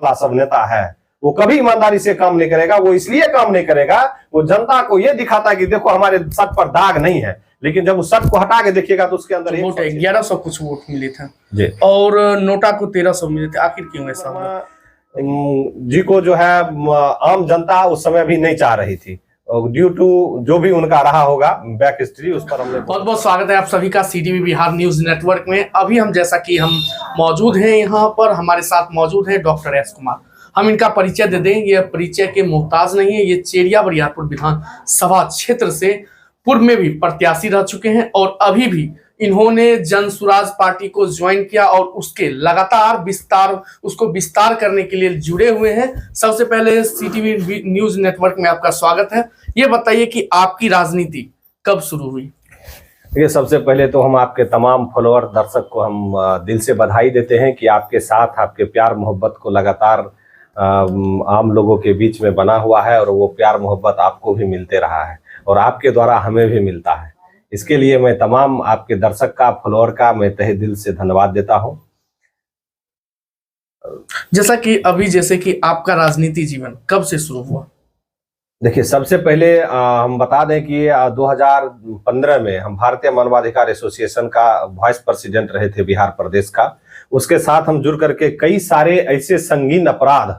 वाला सब नेता है वो कभी ईमानदारी से काम नहीं करेगा। वो इसलिए काम नहीं करेगा, वो जनता को ये दिखाता कि देखो हमारे शर्ट पर दाग नहीं है, लेकिन जब उस शर्ट को हटा के देखिएगा तो उसके अंदर वोट 1100 कुछ वोट मिले थे जी, और नोटा को 1300 मिले थे। आखिर क्यों ऐसा हुआ? जी को जो है आम जनता उस समय भी नहीं चाह रही थी, ड्यू टू जो भी उनका रहा होगा बैक हिस्ट्री, उस पर हमने बहुत बहुत स्वागत है आप सभी का सीटीवी बिहार न्यूज नेटवर्क में। अभी हम जैसा कि हम मौजूद हैं यहाँ पर, हमारे साथ मौजूद हैं डॉक्टर एस कुमार। हम इनका परिचय दे दें, ये परिचय के मोहताज नहीं है। ये चेरिया बरियारपुर विधानसभा क्षेत्र से पूर्व में भी प्रत्याशी रह चुके हैं और अभी भी इन्होंने जन सुराज पार्टी को ज्वाइन किया और उसके लगातार विस्तार करने के लिए जुड़े हुए हैं। सबसे पहले सीटीवी न्यूज नेटवर्क में आपका स्वागत है। ये बताइए कि आपकी राजनीति कब शुरू हुई? देखिए, सबसे पहले तो हम आपके तमाम फॉलोअर दर्शक को हम दिल से बधाई देते हैं कि आपके साथ आपके प्यार मोहब्बत को लगातार आम लोगों के बीच में बना हुआ है और वो प्यार मोहब्बत आपको भी मिलते रहा है और आपके द्वारा हमें भी मिलता है। इसके लिए मैं तमाम आपके दर्शक का, फॉलोअर का मैं तहे दिल से धन्यवाद देता हूं। जैसे कि आपका राजनीति जीवन कब से शुरू हुआ? देखिए, सबसे पहले हम बता दें कि 2015 में हम भारतीय मानवाधिकार एसोसिएशन का वाइस प्रेसिडेंट रहे थे बिहार प्रदेश का। उसके साथ हम जुड़ करके कई सारे ऐसे संगीन अपराध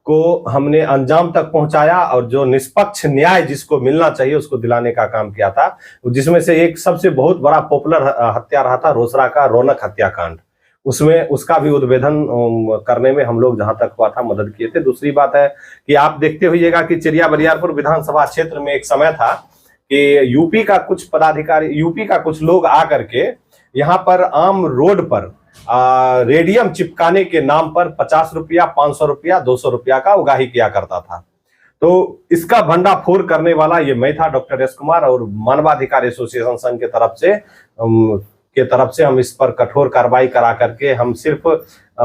को हमने अंजाम तक पहुंचाया और जो निष्पक्ष न्याय जिसको मिलना चाहिए उसको दिलाने का काम किया था, जिसमें से एक सबसे बहुत बड़ा पॉपुलर हत्या रहा था रोसड़ा का रौनक हत्याकांड। उसमें उसका भी उद्भेदन करने में हम लोग जहां तक हुआ था मदद किए थे। दूसरी बात है कि आप देखते होइएगा कि चेरिया बरियारपुर विधानसभा क्षेत्र में एक समय था कि यूपी का कुछ पदाधिकारी, यूपी का कुछ लोग आकर के यहाँ पर आम रोड पर रेडियम चिपकाने के नाम पर 50 रुपया, 500 रुपया, 200 रुपया का उगाही किया करता था। तो इसका भंडाफोड़ करने वाला ये मैं था, डॉक्टर एस कुमार, और मानवाधिकार एसोसिएशन संघ के तरफ से हम इस पर कठोर कार्रवाई करा करके हम सिर्फ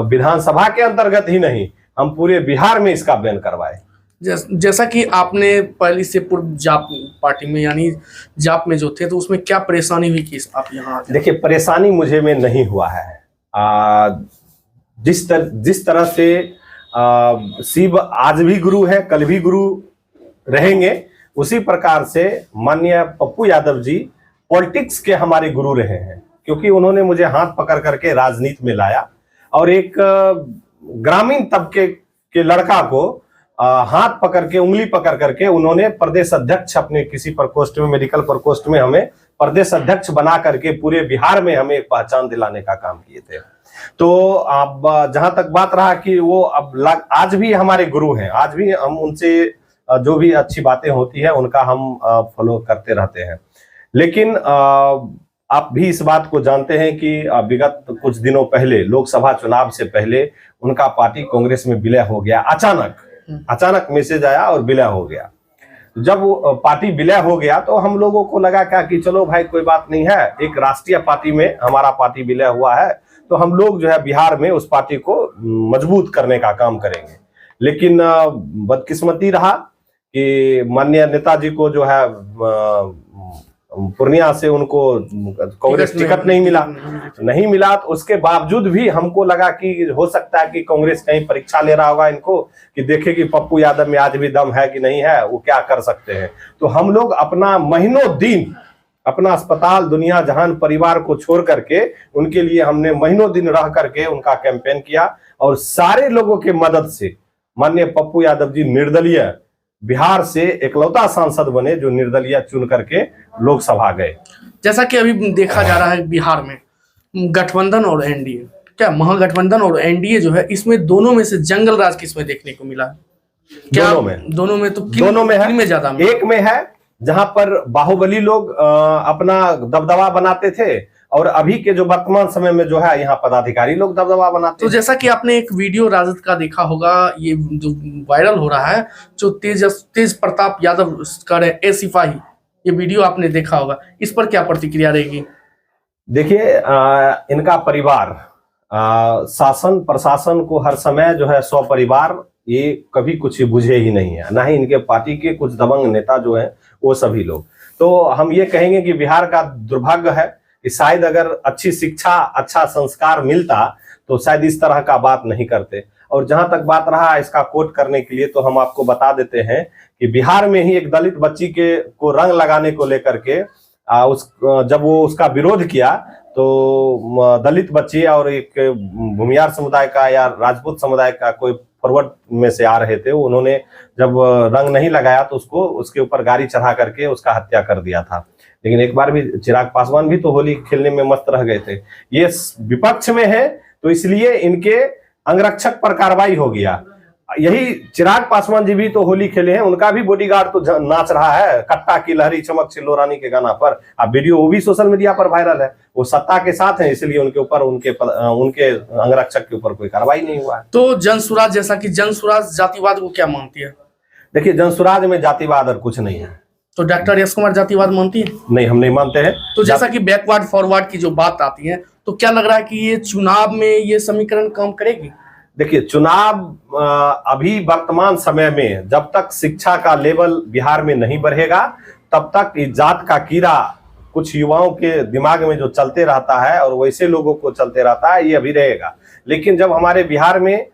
विधानसभा के अंतर्गत ही नहीं, हम पूरे बिहार में इसका बैन करवाए। जैसा कि आपने पहले से पूर्व जाप पार्टी में यानी जाप में जो थे, तो उसमें क्या परेशानी हुई कि आप यहाँ? देखिए, परेशानी मुझे में नहीं हुआ है। जिस तरह से शिव आज भी गुरु है, कल भी गुरु रहेंगे, उसी प्रकार से माननीय पप्पू यादव जी पॉलिटिक्स के हमारे गुरु रहे हैं, क्योंकि उन्होंने मुझे हाथ पकड़ करके राजनीति में लाया और एक ग्रामीण तबके के लड़का को हाथ पकड़ के, उंगली पकड़ करके उन्होंने प्रदेश अध्यक्ष अपने किसी प्रकोष्ठ में, मेडिकल प्रकोष्ठ में हमें प्रदेश अध्यक्ष बना करके पूरे बिहार में हमें एक पहचान दिलाने का काम किए थे। तो अब जहां तक बात रहा कि वो अब आज भी हमारे गुरु हैं, आज भी हम उनसे जो भी अच्छी बातें होती है उनका हम फॉलो करते रहते हैं। लेकिन आप भी इस बात को जानते हैं कि विगत कुछ दिनों पहले, लोकसभा चुनाव से पहले, उनका पार्टी कांग्रेस में विलय हो गया। अचानक मैसेज आया और विलय हो गया। जब पार्टी विलय हो गया तो हम लोगों को लगा क्या कि चलो भाई कोई बात नहीं है, एक राष्ट्रीय पार्टी में हमारा पार्टी विलय हुआ है तो हम लोग जो है बिहार में उस पार्टी को मजबूत करने का काम करेंगे। लेकिन बदकिस्मती रहा कि माननीय नेताजी को जो है पूर्णिया से उनको कांग्रेस टिकट नहीं मिला। तो उसके बावजूद भी हमको लगा कि हो सकता है कि कांग्रेस कहीं परीक्षा ले रहा होगा इनको, कि देखे कि पप्पू यादव में आज भी दम है कि नहीं है, वो क्या कर सकते हैं। तो हम लोग अपना महीनों दिन अपना अस्पताल, दुनिया जहान, परिवार को छोड़ करके उनके लिए हमने महीनों दिन रह करके उनका कैंपेन किया और सारे लोगों के मदद से माननीय पप्पू यादव जी निर्दलीय बिहार से एकलौता सांसद बने जो निर्दलीय चुन करके लोकसभा गए। जैसा कि अभी देखा जा रहा है बिहार में गठबंधन और एनडीए, क्या महागठबंधन और एनडीए जो है, इसमें दोनों में से जंगल राज किसमें देखने को मिला? दोनों में है। ज्यादा एक में है जहां पर बाहुबली लोग अपना दबदबा बनाते थे और अभी के जो वर्तमान समय में जो है यहाँ पदाधिकारी लोग दबदबा बनाते। तो जैसा कि आपने एक वीडियो राजद का देखा होगा, ये जो वायरल हो रहा है, जो तेज प्रताप यादव कर ए सिपाही, ये वीडियो आपने देखा होगा, इस पर क्या प्रतिक्रिया रहेगी? देखिए, इनका परिवार शासन प्रशासन को हर समय जो है परिवार, ये कभी कुछ बुझे ही नहीं है, ना ही इनके पार्टी के कुछ दबंग नेता जो हैं वो सभी लोग। तो हम ये कहेंगे कि बिहार का दुर्भाग्य है कि शायद अगर अच्छी शिक्षा, अच्छा संस्कार मिलता तो शायद इस तरह का बात नहीं करते। और जहां तक बात रहा इसका कोट करने के लिए, तो हम आपको बता देते हैं कि बिहार में ही एक दलित बच्ची को रंग लगाने को लेकर के जब वो उसका विरोध किया, तो दलित बच्ची और एक भूमियार समुदाय का या राजपूत समुदाय का कोई फॉरवर्ड में से आ रहे थे, उन्होंने जब रंग नहीं लगाया तो उसके ऊपर गाड़ी चढ़ा करके उसका हत्या कर दिया था। लेकिन एक बार भी चिराग पासवान भी तो होली खेलने में मस्त रह गए थे। ये विपक्ष में है तो इसलिए इनके अंगरक्षक पर कार्रवाई हो गया। यही चिराग पासवान जी भी तो होली खेले हैं, उनका भी बॉडीगार्ड तो नाच रहा है कट्टा की लहरी चमक छिल्लो रानी के गाना पर। अब वीडियो वो भी सोशल मीडिया पर वायरल है। वो सत्ता के साथ है, इसलिए उनके ऊपर उनके अंगरक्षक के ऊपर कोई कार्रवाई नहीं हुआ है। तो जनसुराज, जैसा कि जनसुराज जातिवाद को क्या मानती है? देखिए, जनसुराज में जातिवाद और कुछ नहीं है। तो डॉक्टर यश कुमार जातिवाद मानती है? नहीं, हम नहीं मानते हैं। तो जैसा कि बैकवर्ड फॉरवर्ड की जो बात आती है, तो क्या लग रहा है कि ये चुनाव में ये समीकरण काम करेगी? देखिए, चुनाव अभी वर्तमान समय में जब तक शिक्षा का लेवल बिहार में नहीं बढ़ेगा, तब तक इस जात का कीड़ा कुछ युवाओं के दिमाग में जो चलते रहता है और वैसे लोगों को चलते रहता है, ये अभी रहेगा। लेकिन जब हमारे बिहार में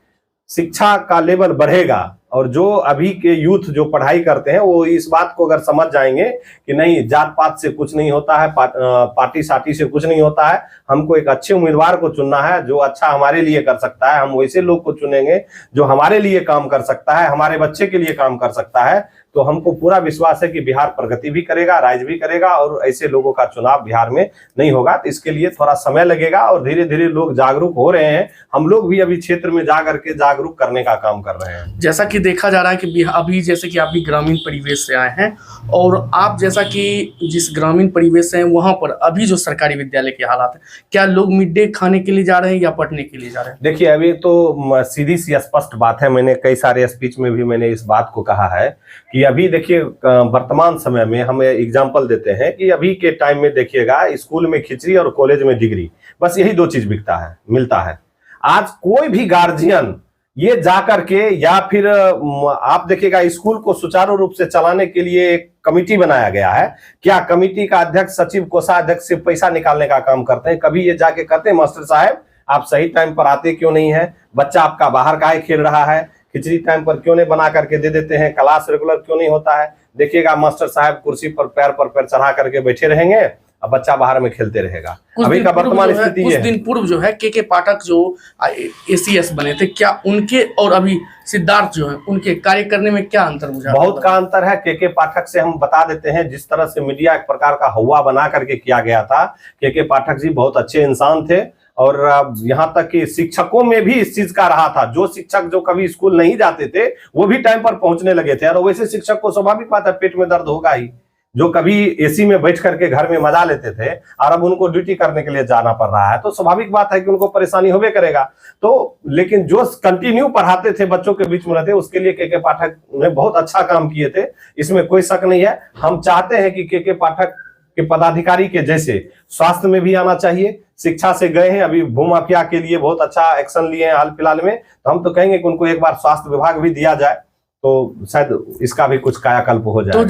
शिक्षा का लेवल बढ़ेगा और जो अभी के यूथ जो पढ़ाई करते हैं वो इस बात को अगर समझ जाएंगे कि नहीं, जात पात से कुछ नहीं होता है, पार्टी साटी से कुछ नहीं होता है, हमको एक अच्छे उम्मीदवार को चुनना है जो अच्छा हमारे लिए कर सकता है, हम वैसे लोग को चुनेंगे जो हमारे लिए काम कर सकता है, हमारे बच्चे के लिए काम कर सकता है, तो हमको पूरा विश्वास है कि बिहार प्रगति भी करेगा, राज्य भी करेगा और ऐसे लोगों का चुनाव बिहार में नहीं होगा। तो इसके लिए थोड़ा समय लगेगा और धीरे धीरे लोग जागरूक हो रहे हैं। हम लोग भी अभी क्षेत्र में जा करके जागरूक करने का काम कर रहे हैं। जैसा कि देखा जा रहा है कि अभी जैसे कि आप भी ग्रामीण परिवेश से आए हैं और आप जैसा कि जिस ग्रामीण परिवेश से हैं वहां पर अभी जो सरकारी विद्यालय के हालात है, क्या लोग मिड डे खाने के लिए जा रहे हैं या पढ़ने के लिए जा रहे हैं? देखिए, अभी तो सीधी सी स्पष्ट बात है, मैंने कई सारे स्पीच में भी मैंने इस बात को कहा है कि अभी देखिए वर्तमान समय में हम एग्जांपल देते हैं कि अभी के टाइम में देखिएगा स्कूल में खिचड़ी और कॉलेज में डिग्री, बस यही दो चीज मिलता है। आज कोई भी गार्जियन ये जाकर के या फिर आप देखिएगा स्कूल को सुचारू रूप से चलाने के लिए एक कमिटी बनाया गया है। क्या कमिटी का अध्यक्ष, सचिव, कोषाध्यक्ष से पैसा निकालने का काम करते हैं? कभी ये जाके कहते हैं मास्टर साहब आप सही टाइम पर आते क्यों नहीं है, बच्चा आपका बाहर काहे खेल रहा है, खिचड़ी टाइम पर क्यों नहीं बना करके दे देते हैं, क्लास रेगुलर क्यों नहीं होता है? देखिएगा मास्टर साहब कुर्सी पर पैर चढ़ा करके बैठे रहेंगे, अब बच्चा बाहर में खेलते रहेगा। अभी का वर्तमान स्थिति कुछ दिन पूर्व जो है के पाठक जो ACS बने थे, क्या उनके और अभी सिद्धार्थ जो है उनके कार्य करने में क्या अंतर मुझे? बहुत का अंतर है। के पाठक से हम बता देते हैं, जिस तरह से मीडिया एक प्रकार का हवा बना करके किया गया था, के पाठक जी बहुत अच्छे इंसान थे और यहाँ तक कि शिक्षकों में भी इस चीज का रहा था। जो शिक्षक जो कभी स्कूल नहीं जाते थे वो भी टाइम पर पहुंचने लगे थे और वैसे शिक्षक को स्वाभाविक बात है पेट में दर्द होगा ही। जो कभी एसी में बैठ करके घर में मजा लेते थे और अब उनको ड्यूटी करने के लिए जाना पड़ रहा है, तो स्वाभाविक बात है कि उनको परेशानी होबे करेगा। तो लेकिन जो कंटिन्यू पढ़ाते थे बच्चों के बीच में रहते, उसके लिए के पाठक ने बहुत अच्छा काम किए थे, इसमें कोई शक नहीं है। हम चाहते हैं कि के पाठक के पदाधिकारी के जैसे स्वास्थ्य में भी आना चाहिए। शिक्षा से गए हैं, अभी भूमाफिया के लिए बहुत अच्छा एक्शन लिए हैं हाल फिलहाल में, तो हम तो कहेंगे कि उनको एक बार स्वास्थ्य विभाग भी दिया जाए तो शायद इसका भी कुछ कायाकल्प हो जाए। तो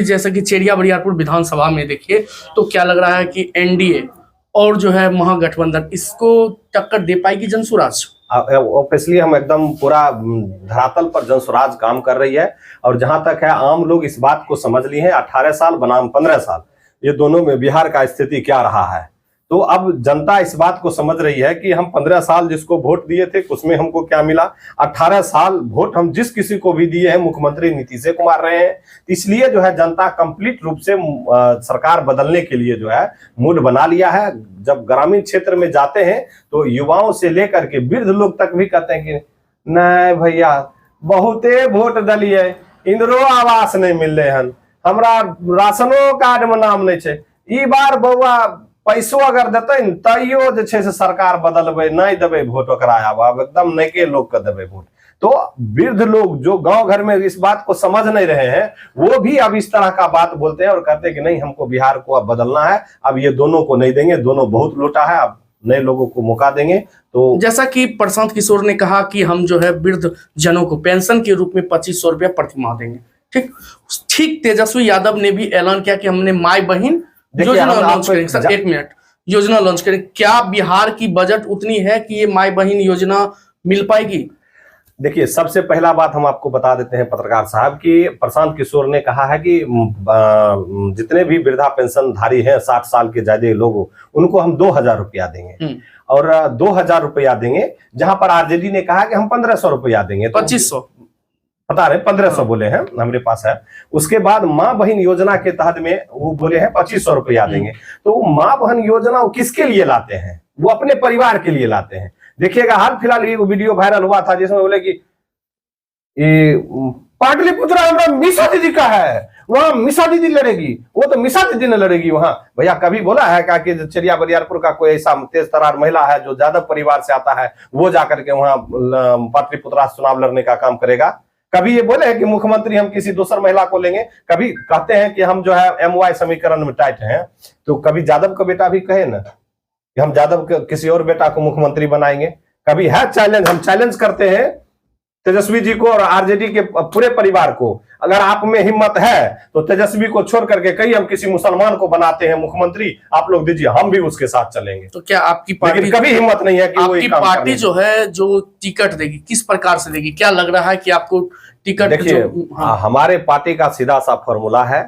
जैसा कि चेरिया बरियारपुर विधानसभा में देखिए, तो क्या लग रहा है कि NDA और जो है महागठबंधन इसको टक्कर दे पाएगी जनसुराज? ऑब्वियसली हम एकदम पूरा धरातल पर जनसुराज काम कर रही है और जहां तक है आम लोग इस बात को समझ लिए हैं। 18 साल बनाम 15 साल, ये दोनों में बिहार का स्थिति क्या रहा है, तो अब जनता इस बात को समझ रही है कि हम 15 साल जिसको वोट दिए थे उसमें हमको क्या मिला, 18 साल वोट हम जिस किसी को भी दिए हैं मुख्यमंत्री नीतीश कुमार रहे हैं। इसलिए जो है जनता कंप्लीट रूप से सरकार बदलने के लिए जो है मूड बना लिया है। जब ग्रामीण क्षेत्र में जाते हैं तो युवाओं से लेकर के वृद्ध लोग तक भी कहते हैं कि नहीं भैया बहुते वोट दलिए, इंदिरो आवास नहीं मिल रहे हैं, हमरा राशनो कार्ड में नाम नहीं है, ई बार बउआ पैसो अगर देते तैयो जे छे से सरकार बदलबे नहीं देबे वोट, ओकरा अब एकदम नैके लोग के देबे वोट। तो वृद्ध लोग जो गांव घर में इस बात को समझ नहीं रहे हैं वो भी अब इस तरह का बात बोलते हैं और कहते हैं कि नहीं हमको बिहार को अब बदलना है, अब ये दोनों को नहीं देंगे, दोनों बहुत लूटा है, अब नए लोगों को मौका देंगे। तो जैसा कि प्रशांत किशोर ने कहा कि हम जो है वृद्ध जनों को पेंशन के रूप में 2500 रुपया प्रति माह देंगे। ठीक तेजस्वी यादव ने भी ऐलान किया कि हमने माई बहन योजना लॉन्च करेंगे। सर एक मिनट, योजना लॉन्च करेंगे, क्या बिहार की बजट उतनी है कि ये माई बहन योजना मिल पाएगी? देखिए, सबसे पहला बात हम आपको बता देते हैं पत्रकार साहब कि प्रशांत किशोर ने कहा है कि जितने भी वृद्धा पेंशन धारी हैं 60 साल के ज्यादा लोग, उनको हम 2000 रुपया देंगे और 2000 रुपया देंगे, जहां पर आरजेडी ने कहा कि हम 1500 रुपया देंगे। 2500 बता रहे 1500 बोले हैं, हमारे पास है। उसके बाद माँ बहन योजना के तहत में वो बोले हैं 2500 रुपया देंगे। तो माँ बहन योजना वो किसके लिए लाते हैं? वो अपने परिवार के लिए लाते हैं। देखिएगा, हाल फिलहाल एक वीडियो वायरल हुआ था जिसमें बोले कि ये पाटलिपुत्र हमारा मिसा दीदी का है, वहां मिसा दीदी लड़ेगी। वो तो मिसा दीदी ने लड़ेगी वहां। भैया कभी बोला है क्या कि चेरिया बरियारपुर का कोई ऐसा तेज तरार महिला है जो यादव परिवार से आता है, वो जाकर के वहां पाटलिपुत्र चुनाव लड़ने का काम करेगा? कभी ये बोले हैं कि मुख्यमंत्री हम किसी दूसर महिला को लेंगे? कभी कहते हैं कि हम जो है MY समीकरण में टाइट हैं, तो कभी यादव का बेटा भी कहे ना कि हम यादव के किसी और बेटा को मुख्यमंत्री बनाएंगे? कभी है चैलेंज? हम चैलेंज करते हैं तेजस्वी जी को और आरजेडी के पूरे परिवार को। अगर आप में हिम्मत है तो तेजस्वी को छोड़ करके कहीं हम किसी मुसलमान को बनाते हैं मुख्यमंत्री, आप लोग दीजिए, हम भी उसके साथ चलेंगे। तो क्या आपकी पार्टी, कभी हिम्मत नहीं है कि आपकी पार्टी जो है जो टिकट देगी किस प्रकार से देगी? क्या लग रहा है कि आपको टिकट? देखिए, हमारे पार्टी का सीधा सा फॉर्मूला है,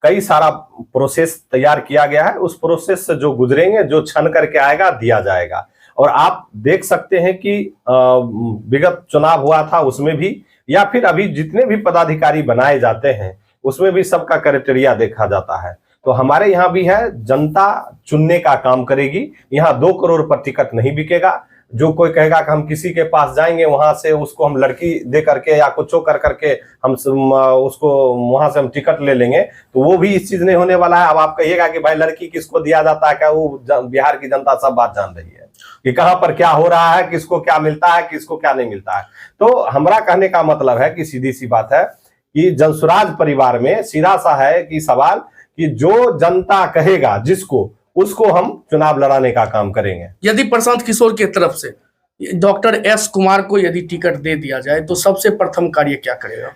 कई सारा प्रोसेस तैयार किया गया है, उस प्रोसेस से जो गुजरेंगे, जो छन करके आएगा दिया जाएगा। और आप देख सकते हैं कि विगत चुनाव हुआ था उसमें भी, या फिर अभी जितने भी पदाधिकारी बनाए जाते हैं उसमें भी सबका क्राइटेरिया देखा जाता है। तो हमारे यहाँ भी है, जनता चुनने का काम करेगी। यहाँ 2 करोड़ पर टिकट नहीं बिकेगा। जो कोई कहेगा कि हम किसी के पास जाएंगे, वहां से उसको हम लड़की दे करके या कुछ कर करके हम उसको वहां से हम टिकट ले लेंगे, तो वो भी इस चीज नहीं होने वाला है। अब आप कहिएगा कि भाई लड़की किसको दिया जाता है क्या? वो बिहार की जनता सब बात जान रही है कि कहां पर क्या हो रहा है, किसको क्या मिलता है, किसको क्या नहीं मिलता है। तो हमारा कहने का मतलब है कि सीधी सी बात है कि जनसुराज परिवार में सीधा सा है कि सवाल कि जो जनता कहेगा जिसको, उसको हम चुनाव लड़ाने का काम करेंगे। यदि प्रशांत किशोर की तरफ से डॉक्टर एस कुमार को यदि टिकट दे दिया जाए तो सबसे प्रथम कार्य क्या करेगा?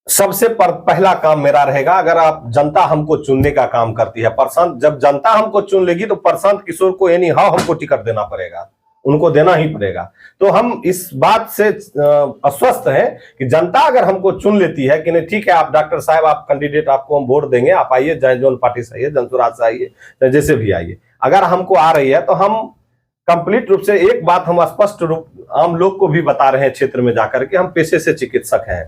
सबसे पहला काम मेरा रहेगा, अगर आप जनता हमको चुनने का काम करती है, प्रशांत, जब जनता हमको चुन लेगी तो प्रशांत किशोर को यानी हाँ हमको टिकट देना पड़ेगा, उनको देना ही पड़ेगा। तो हम इस बात से आश्वस्त हैं कि जनता अगर हमको चुन लेती है कि नहीं ठीक है आप डॉक्टर साहब, आप कैंडिडेट, आपको हम वोट देंगे, आप आइए, चाहे जोन पार्टी से आइए, जनसुराज से आइए, चाहे जैसे भी आइए, अगर हमको आ रही है तो हम कंप्लीट रूप से एक बात हम स्पष्ट रूप आम लोग को भी बता रहे हैं क्षेत्र में जाकर के, हम पेशे से चिकित्सक हैं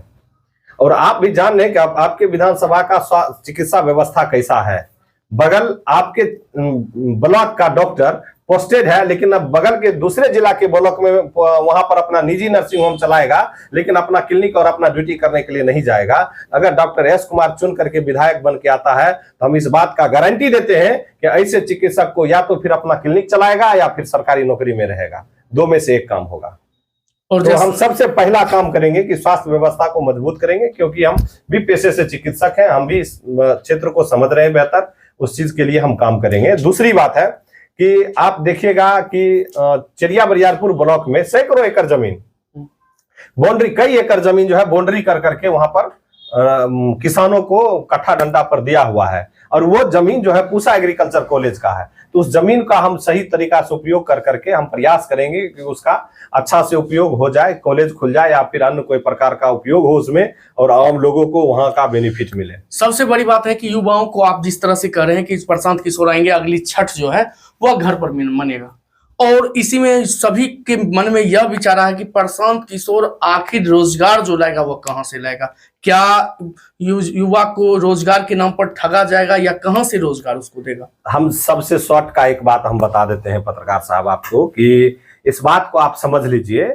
और आप भी जान रहे हैं कि आपके विधानसभा का चिकित्सा व्यवस्था कैसा है। बगल आपके ब्लॉक का डॉक्टर पोस्टेड है, लेकिन अब बगल के दूसरे जिला के ब्लॉक में वहां पर अपना निजी नर्सिंग होम चलाएगा, लेकिन अपना क्लिनिक और अपना ड्यूटी करने के लिए नहीं जाएगा। अगर डॉक्टर एस कुमार चुन करके विधायक बन के आता है तो हम इस बात का गारंटी देते हैं कि ऐसे चिकित्सक को या तो फिर अपना क्लिनिक चलाएगा या फिर सरकारी नौकरी में रहेगा, 2 में से एक काम होगा। और तो हम सबसे पहला काम करेंगे कि स्वास्थ्य व्यवस्था को मजबूत करेंगे, क्योंकि हम भी पेशे से चिकित्सक हैं, हम भी इस क्षेत्र को समझ रहे हैं बेहतर, उस चीज के लिए हम काम करेंगे। दूसरी बात है कि आप देखिएगा कि चेरिया बरियारपुर ब्लॉक में सैकड़ों एकड़ जमीन, बाउंड्री, कई एकड़ जमीन जो है बाउंड्री कर करके वहां पर किसानों को कट्ठा डंडा पर दिया हुआ है, और वो जमीन जो है पूसा एग्रीकल्चर कॉलेज का है। तो उस जमीन का हम सही तरीका से उपयोग कर करके हम प्रयास करेंगे कि उसका अच्छा से उपयोग हो जाए, कॉलेज खुल जाए या फिर अन्य कोई प्रकार का उपयोग हो उसमें, और आम लोगों को वहां का बेनिफिट मिले। सबसे बड़ी बात है कि युवाओं को आप जिस तरह से कह रहे हैं कि प्रशांत किशोर आएंगे, अगली छठ जो है वह घर पर मनेगा, और इसी में सभी के मन में यह विचार है कि प्रशांत किशोर आखिर रोजगार जो लाएगा वह कहां से लाएगा? क्या युवा को रोजगार के नाम पर ठगा जाएगा या कहां से रोजगार उसको देगा? हम सबसे शॉर्ट का एक बात हम बता देते हैं पत्रकार साहब आपको कि इस बात को आप समझ लीजिए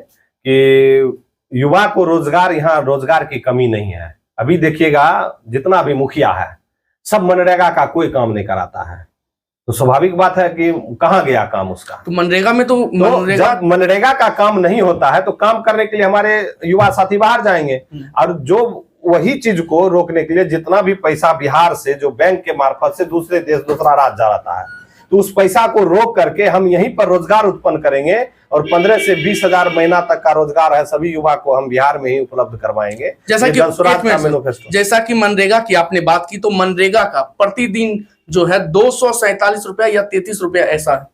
कि युवा को रोजगार, यहाँ रोजगार की कमी नहीं है। अभी देखिएगा जितना भी मुखिया है सब मनरेगा का कोई काम नहीं कराता है, तो स्वाभाविक बात है कि कहाँ गया काम उसका। तो मनरेगा में तो जब मनरेगा का काम नहीं होता है तो काम करने के लिए हमारे युवा साथी बाहर जाएंगे, और जो वही चीज को रोकने के लिए जितना भी पैसा बिहार से जो बैंक के मार्फत से दूसरे देश, दूसरा राज्य जा रहा है, तो उस पैसा को रोक करके हम यहीं पर रोजगार उत्पन्न करेंगे, और 15 से 20 हजार महीना तक का रोजगार है सभी युवा को हम बिहार में ही उपलब्ध करवाएंगे। जैसा कि मनरेगा की आपने बात की, तो मनरेगा का प्रतिदिन जो है 247 रुपया या 33 रुपया ऐसा है,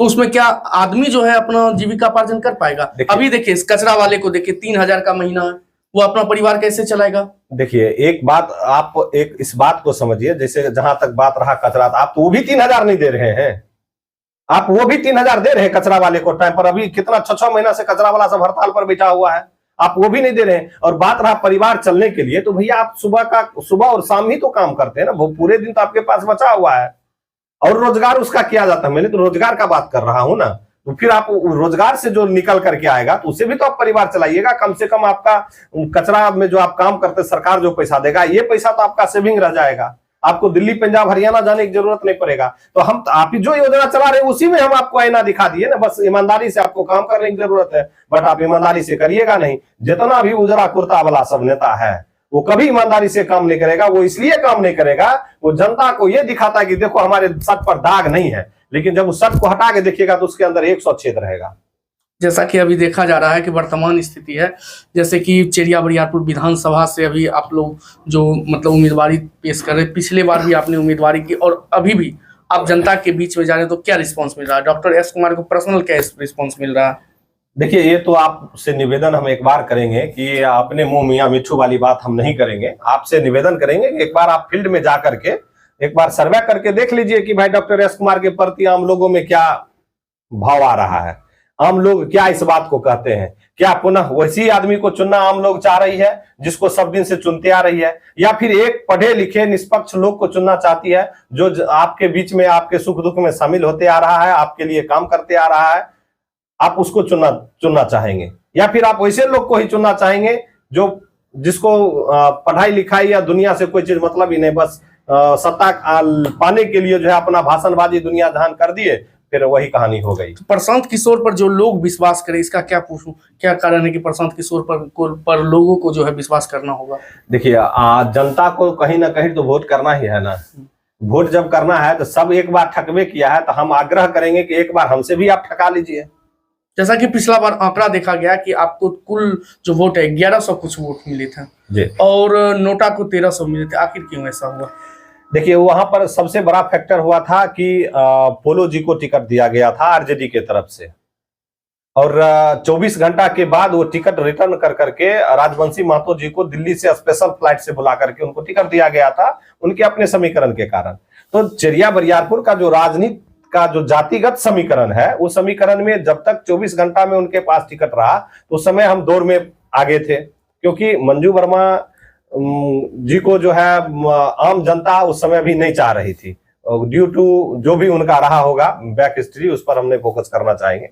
तो उसमें क्या आदमी जो है अपना जीविकापार्जन कर पाएगा? अभी देखिए इस कचरा वाले को देखिए 3,000 का महीना है, वो अपना परिवार कैसे चलाएगा? देखिए एक बात आप एक इस बात को समझिए, जैसे जहां तक बात रहा कचरा, आप तो वो भी 3,000 नहीं दे रहे हैं। आप वो भी 3,000 दे रहे हैं कचरा वाले को टाइम पर। अभी कितना 6-6 महीना से कचरा वाला सब हड़ताल पर बैठा हुआ है, आप वो भी नहीं दे रहे हैं। और बात रहा परिवार चलने के लिए, तो भैया आप सुबह और शाम ही तो काम करते हैं ना, वो पूरे दिन तो आपके पास बचा हुआ है। और रोजगार उसका किया जाता है, मैंने तो रोजगार का बात कर रहा हूं ना। तो फिर आप रोजगार से जो निकल करके आएगा तो उसे भी तो आप परिवार चलाइएगा। कम से कम आपका कचरा में जो आप काम करते सरकार जो पैसा देगा, ये पैसा तो आपका सेविंग रह जाएगा। आपको दिल्ली, पंजाब, हरियाणा जाने की जरूरत नहीं पड़ेगा। तो हम आप जो योजना चला रहे हैं उसी में हम आपको आईना दिखा दिए ना। बस ईमानदारी से आपको काम करने की जरूरत है, बट आप ईमानदारी से करिएगा नहीं। जितना भी उजरा कुर्ता वाला सब नेता है वो कभी ईमानदारी से काम नहीं करेगा। वो इसलिए काम नहीं करेगा, वो जनता को ये दिखाता है कि देखो हमारे शर्ट पर दाग नहीं है, लेकिन जब उस शर्ट को हटा के देखिएगा तो उसके अंदर 100 छेद रहेगा। जैसा कि अभी देखा जा रहा है कि वर्तमान स्थिति है, जैसे कि चेरिया बरियारपुर विधानसभा से अभी आप लोग जो मतलब उम्मीदवारी पेश कर रहे हैं, पिछले बार भी आपने उम्मीदवारी की और अभी भी आप जनता के बीच में जा रहे हैं, तो क्या रिस्पांस मिल रहा है? डॉक्टर एस कुमार को पर्सनल क्या रिस्पांस मिल रहा है? देखिए ये तो आपसे निवेदन हम एक बार करेंगे कि अपने मुंह मियां मिठू वाली बात हम नहीं करेंगे। आपसे निवेदन करेंगे कि एक बार आप फील्ड में जा करके एक बार सर्वे करके देख लीजिए कि भाई डॉक्टर एस कुमार के प्रति आम लोगों में क्या भाव आ रहा है, आम लोग क्या इस बात को कहते हैं। क्या पुनः वैसी आदमी को चुनना आम लोग चाह रही है जिसको सब दिन से चुनते आ रही है, या फिर एक पढ़े लिखे निष्पक्ष लोग को चुनना चाहती है जो आपके बीच में आपके सुख दुख में शामिल होते आ रहा है, आपके लिए काम करते आ रहा है, आप उसको चुनना चाहेंगे? या फिर आप वैसे लोग को ही चुनना चाहेंगे जो जिसको पढ़ाई लिखाई या दुनिया से कोई चीज मतलब ही नहीं, बस सत्ता पाने के लिए जो है अपना भाषणबाजी दुनिया जहान कर दिए, फिर वही कहानी हो गई। तो प्रशांत किशोर पर जो लोग विश्वास करें, इसका क्या पूछूं, क्या कारण है कि प्रशांत किशोर पर लोगों को जो है विश्वास करना होगा? देखिए जनता को कहीं ना कहीं तो वोट करना ही है ना। वोट जब करना है तो सब एक बार ठकवे किया है, तो हम आग्रह करेंगे कि एक बार हमसे भी आप ठका लीजिए। जैसा कि पिछला बार आंकड़ा देखा गया कि आपको कुल जो वोट है 1100 कुछ वोट मिले थे जी, और नोटा को 1300 मिले थे। आखिर क्यों ऐसा हुआ? देखिए वहां पर सबसे बड़ा फैक्टर हुआ था कि पोलो जी को टिकट दिया गया था आरजेडी के तरफ से, और 24 घंटा के बाद वो टिकट रिटर्न कर करके राजवंशी महतो जी को दिल्ली से स्पेशल फ्लाइट से बुला करके उनको टिकट दिया गया था, उनके अपने समीकरण के कारण। तो चेरिया बरियारपुर का जो राजनीति का जो जातिगत समीकरण है, उस समीकरण में जब तक 24 घंटा में उनके पास टिकट रहा तो उस समय हम दौर में आगे थे, क्योंकि मंजू वर्मा जी को जो है आम जनता उस समय भी नहीं चाह रही थी, ड्यू टू जो भी उनका रहा होगा बैक हिस्ट्री, उस पर हमने फोकस करना चाहेंगे।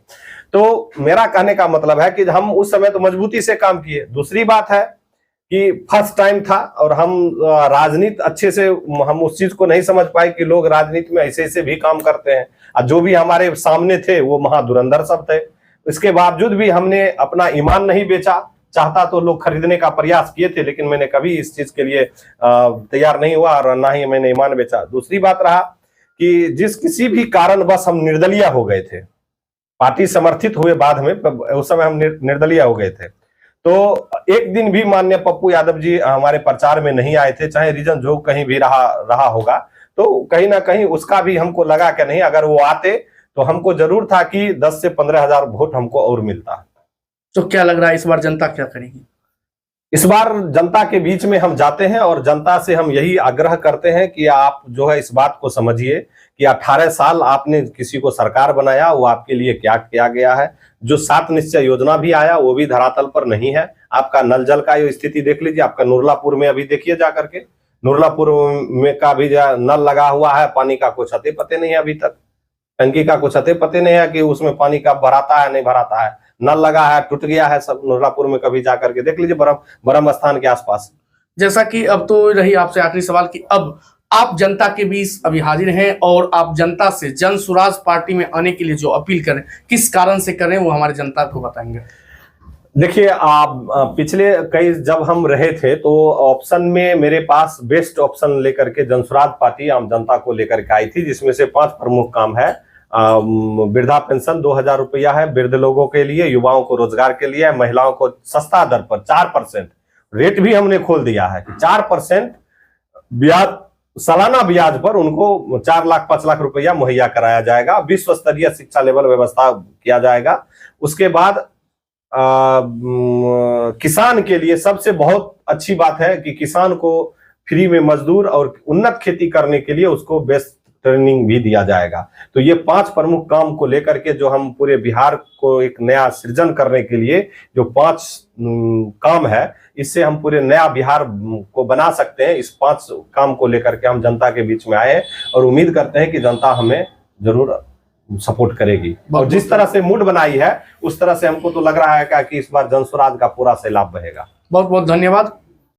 तो मेरा कहने का मतलब है कि हम उस समय तो मजबूती से काम किए। दूसरी बात है कि फर्स्ट टाइम था और हम राजनीति अच्छे से हम उस चीज को नहीं समझ पाए कि लोग राजनीति में ऐसे ऐसे भी काम करते हैं, और जो भी हमारे सामने थे वो महाधुरंधर सब थे। इसके बावजूद भी हमने अपना ईमान नहीं बेचा। चाहता तो लोग खरीदने का प्रयास किए थे, लेकिन मैंने कभी इस चीज के लिए तैयार नहीं हुआ और ना ही मैंने ईमान बेचा। दूसरी बात रहा कि जिस किसी भी कारणवश हम निर्दलीय हो गए थे, पार्टी समर्थित हुए बाद में, उस समय हम निर्दलीय हो गए थे, तो एक दिन भी माननीय पप्पू यादव जी हमारे प्रचार में नहीं आए थे, चाहे रीजन जो कहीं भी रहा होगा। तो कहीं ना कहीं उसका भी हमको लगा कि नहीं, अगर वो आते तो हमको जरूर था कि 10 से 15,000 वोट हमको और मिलता। तो क्या लग रहा है इस बार जनता क्या करेगी? इस बार जनता के बीच में हम जाते हैं और जनता से हम यही आग्रह करते हैं कि आप जो है इस बात को समझिए कि 18 साल आपने किसी को सरकार बनाया, वो आपके लिए क्या किया गया है। जो 7 निश्चय योजना भी आया वो भी धरातल पर नहीं है। आपका नल जल का ये स्थिति देख लीजिए, आपका नुरलापुर में अभी देखिए जा करके, नुरलापुर में का भी नल लगा हुआ है, पानी का कुछ अते पते नहीं है अभी तक, टंकी का कुछ अते पते नहीं है कि उसमें पानी कब भराता है नहीं भराता है। नल लगा है, टूट गया है सब नुरलापुर में, कभी जा करके देख लीजिए ब्रह्म स्थान के आसपास। जैसा कि अब तो रही आपसे आखिरी सवाल कि अब आप जनता के बीच अभी हाजिर हैं और आप जनता से जन सुराज पार्टी में आने के लिए जो अपील करें, किस कारण से करें, वो हमारे जनता को बताएंगे। देखिए आप पिछले कई जब हम रहे थे तो ऑप्शन में मेरे पास बेस्ट ऑप्शन लेकर के जनसुराज पार्टी आम जनता को लेकर के आई थी, जिसमें से 5 प्रमुख काम है। वृद्धा पेंशन 2,000 रुपया है वृद्ध लोगों के लिए, युवाओं को रोजगार के लिए, महिलाओं को सस्ता दर पर 4% रेट भी हमने खोल दिया है कि 4% ब्याज सालाना ब्याज पर उनको 4 लाख 5 लाख रुपया मुहैया कराया जाएगा। विश्व स्तरीय शिक्षा लेवल व्यवस्था किया जाएगा। उसके बाद किसान के लिए सबसे बहुत अच्छी बात है कि किसान को फ्री में मजदूर और उन्नत खेती करने के लिए उसको बेस्ट ट्रेनिंग भी दिया जाएगा। तो ये 5 प्रमुख काम को लेकर के जो हम पूरे बिहार को एक नया सृजन करने के लिए जो 5 काम है, इससे हम पूरे नया बिहार को बना सकते हैं। इस 5 काम को लेकर के हम जनता के बीच में आए हैं और उम्मीद करते हैं कि जनता हमें जरूर सपोर्ट करेगी। और जिस तरह से मूड बनाई है उस तरह से हमको तो लग रहा है कि इस बार जनस्वराज का पूरा से लाभ बहेगा। बहुत बहुत धन्यवाद।